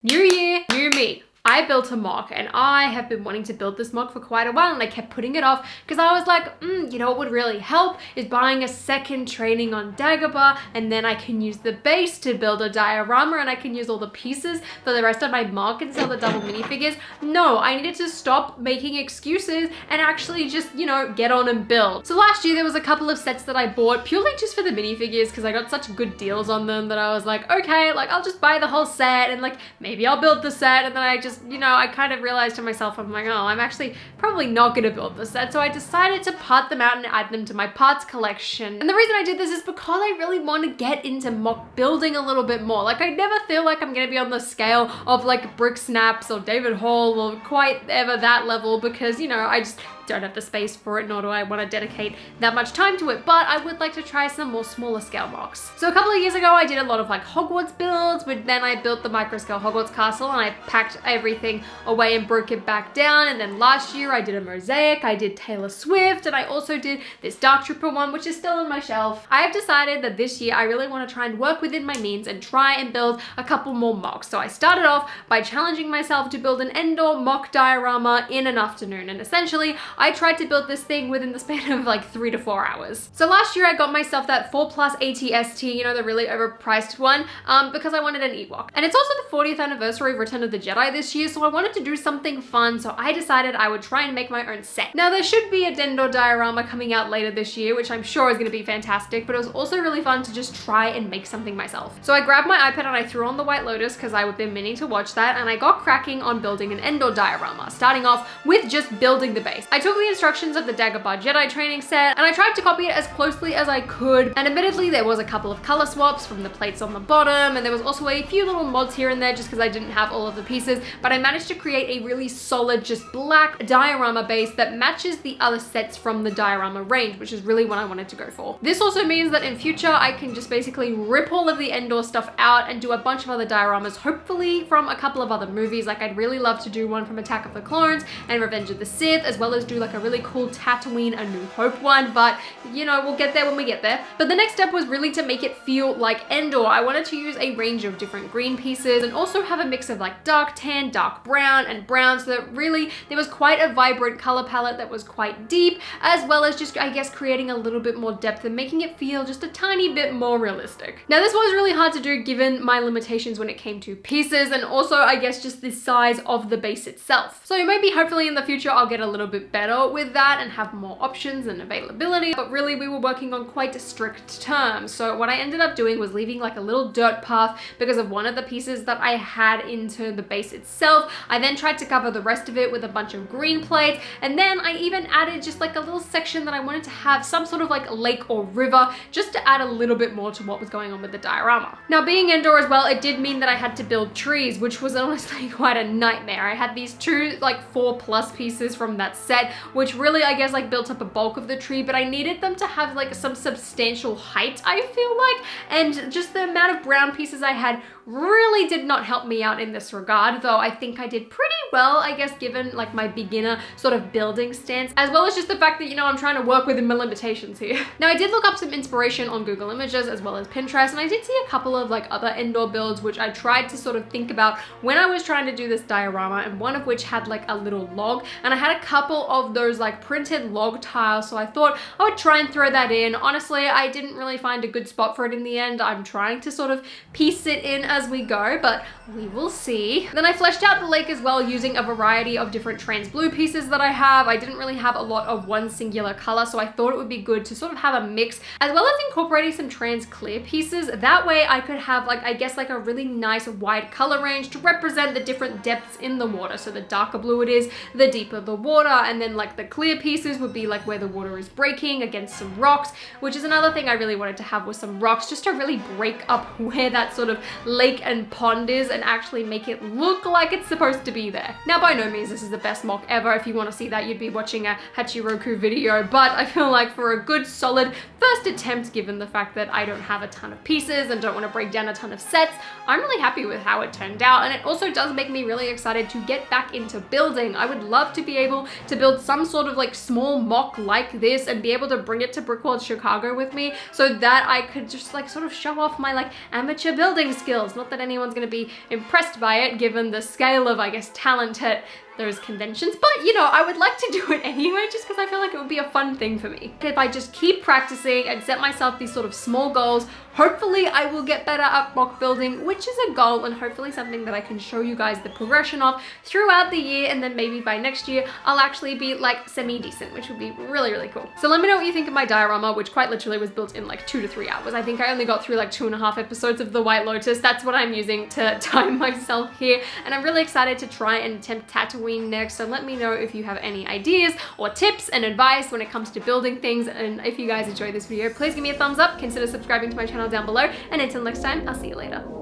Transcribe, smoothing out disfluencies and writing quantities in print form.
New year, new me. I built a mock and I have been wanting to build this mock for quite a while and I kept putting it off because I was like, you know what would really help is buying a second training on Dagobah, and then I can use the base to build a diorama and I can use all the pieces for the rest of my mock and sell the double minifigures. No, I needed to stop making excuses and actually just, get on and build. So last year there was a couple of sets that I bought purely just for the minifigures because I got such good deals on them that I was like, okay, I'll just buy the whole set and maybe I'll build the set, and then I just I kind of realized to myself, I'm like, oh, I'm actually probably not going to build the set. So I decided to part them out and add them to my parts collection. And the reason I did this is because I really want to get into mock building a little bit more. I never feel like I'm going to be on the scale of Brick Snaps or David Hall or quite ever that level because, I just don't have the space for it, nor do I want to dedicate that much time to it, but I would like to try some more smaller scale mocks. So a couple of years ago, I did a lot of Hogwarts builds, but then I built the micro scale Hogwarts castle and I packed everything away and broke it back down. And then last year I did a mosaic, I did Taylor Swift, and I also did this Dark Trooper one, which is still on my shelf. I have decided that this year I really want to try and work within my means and try and build a couple more mocks. So I started off by challenging myself to build an Endor mock diorama in an afternoon, and essentially I tried to build this thing within the span of 3 to 4 hours. So last year I got myself that 4+ ATST, the really overpriced one, because I wanted an Ewok. And it's also the 40th anniversary of Return of the Jedi this year, so I wanted to do something fun, so I decided I would try and make my own set. Now there should be a Endor diorama coming out later this year, which I'm sure is going to be fantastic, but it was also really fun to just try and make something myself. So I grabbed my iPad and I threw on the White Lotus because I would been meaning to watch that, and I got cracking on building an Endor diorama, starting off with just building the base. I took the instructions of the Dagobah Jedi training set and I tried to copy it as closely as I could, and admittedly there was a couple of color swaps from the plates on the bottom, and there was also a few little mods here and there just because I didn't have all of the pieces, but I managed to create a really solid just black diorama base that matches the other sets from the diorama range, which is really what I wanted to go for. This also means that in future I can just basically rip all of the Endor stuff out and do a bunch of other dioramas, hopefully from a couple of other movies. I'd really love to do one from Attack of the Clones and Revenge of the Sith, as well as do a really cool Tatooine A New Hope one, but we'll get there when we get there. But the next step was really to make it feel like Endor. I wanted to use a range of different green pieces and also have a mix of dark tan, dark brown, and brown, so that really there was quite a vibrant color palette that was quite deep, as well as just, I guess, creating a little bit more depth and making it feel just a tiny bit more realistic. Now this was really hard to do given my limitations when it came to pieces, and also I guess just the size of the base itself. So maybe hopefully in the future I'll get a little bit better with that and have more options and availability, but really we were working on quite strict terms. So what I ended up doing was leaving a little dirt path because of one of the pieces that I had into the base itself. I then tried to cover the rest of it with a bunch of green plates, and then I even added just a little section that I wanted to have some sort of lake or river, just to add a little bit more to what was going on with the diorama. Now being Endor as well, it did mean that I had to build trees, which was honestly quite a nightmare. I had these two 4+ pieces from that set, which really I guess built up a bulk of the tree, but I needed them to have some substantial height, I feel and just the amount of brown pieces I had really did not help me out in this regard, though I think I did pretty well, I guess, given my beginner sort of building stance, as well as just the fact that, I'm trying to work within my limitations here. Now I did look up some inspiration on Google Images as well as Pinterest, and I did see a couple of other Endor builds which I tried to sort of think about when I was trying to do this diorama, and one of which had a little log, and I had a couple of those printed log tiles, so I thought I would try and throw that in. Honestly, I didn't really find a good spot for it in the end. I'm trying to sort of piece it in as we go, but we will see. Then I fleshed out the lake as well using a variety of different trans blue pieces that I have. I didn't really have a lot of one singular color, so I thought it would be good to sort of have a mix, as well as incorporating some trans clear pieces. That way I could have I guess a really nice wide color range to represent the different depths in the water. So the darker blue it is, the deeper the water, and then the clear pieces would be where the water is breaking against some rocks, which is another thing I really wanted to have, with some rocks, just to really break up where that sort of lake and pond is and actually make it look like it's supposed to be there. Now by no means this is the best mock ever. If you want to see that, you'd be watching a Hachiroku video, but I feel for a good solid first attempt, given the fact that I don't have a ton of pieces and don't want to break down a ton of sets, I'm really happy with how it turned out. And it also does make me really excited to get back into building. I would love to be able to build build some sort of like small mock like this and be able to bring it to Brickworld Chicago with me so that I could just like sort of show off my like amateur building skills. Not that anyone's gonna be impressed by it given the scale of, I guess, talent at those conventions, but you know, I would like to do it anyway just because I feel like it would be a fun thing for me. If I just keep practicing and set myself these sort of small goals, hopefully I will get better at mock building, which is a goal and hopefully something that I can show you guys the progression of throughout the year, and then maybe by next year I'll actually be like semi-decent, which would be really, really cool. So let me know what you think of my diorama, which quite literally was built in like 2 to 3 hours. I think I only got through like 2.5 episodes of The White Lotus. That's what I'm using to time myself here, and I'm really excited to try and attempt Tatooine next, so let me know if you have any ideas or tips and advice when it comes to building things, and if you guys enjoyed this video, please give me a thumbs up, consider subscribing to my channel down below, and until next time, I'll see you later.